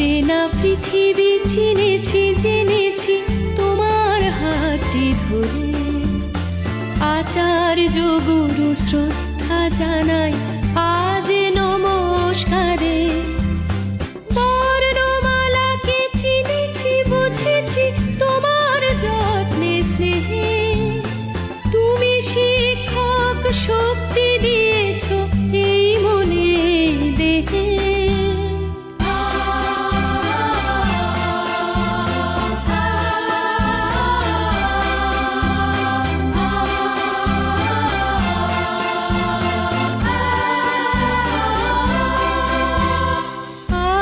অচেনা পৃথিবী চিনেছি জেনেছি তোমার হাতটি ধরে। আচার্য গুরু শ্রদ্ধা জানাই আজ নমস্কারে। বর্ণমালাকে চিনেছি বুঝেছি তোমার যত্নে স্নেহে। তুমি শিক্ষক শক্তি দিয়েছ এই মনে দেহে।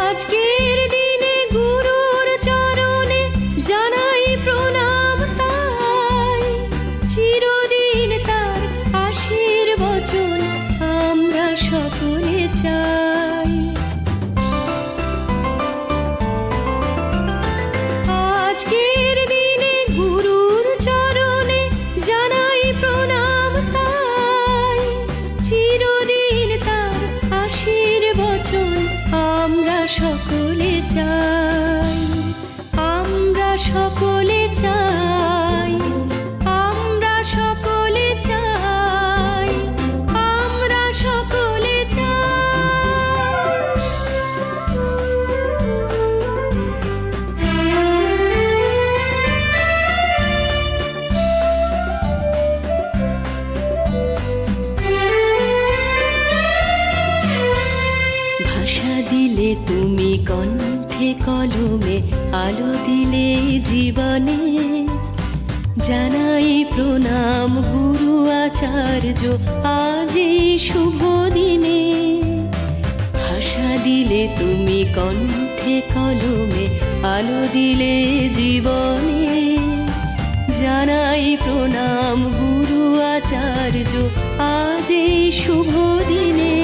আজকের দিনে গুরুর চরণে জানাই প্রণাম তাই। চিরদিন তার আশীর্বচন আমরা সকলে চাই। আজকের দিনে গুরুর চরণে জানাই প্রণাম তাই। চিরদিন তার আশীর্বচন আমরা সকলে চাই। আমরা সকলে চাই। আমরা সকলে চাই। আমরা সকলে ভাষা দিলে তুমি কণ্ঠে কলমে আলো দিলে জীবনে। জানাই প্রণাম গুরু আচার্য আজ এই শুভ দিনে। ভাষা দিলে তুমি কণ্ঠে কলমে আলো দিলে জীবনে। জানাই প্রণাম গুরু আচার্য আজ এই শুভ দিনে।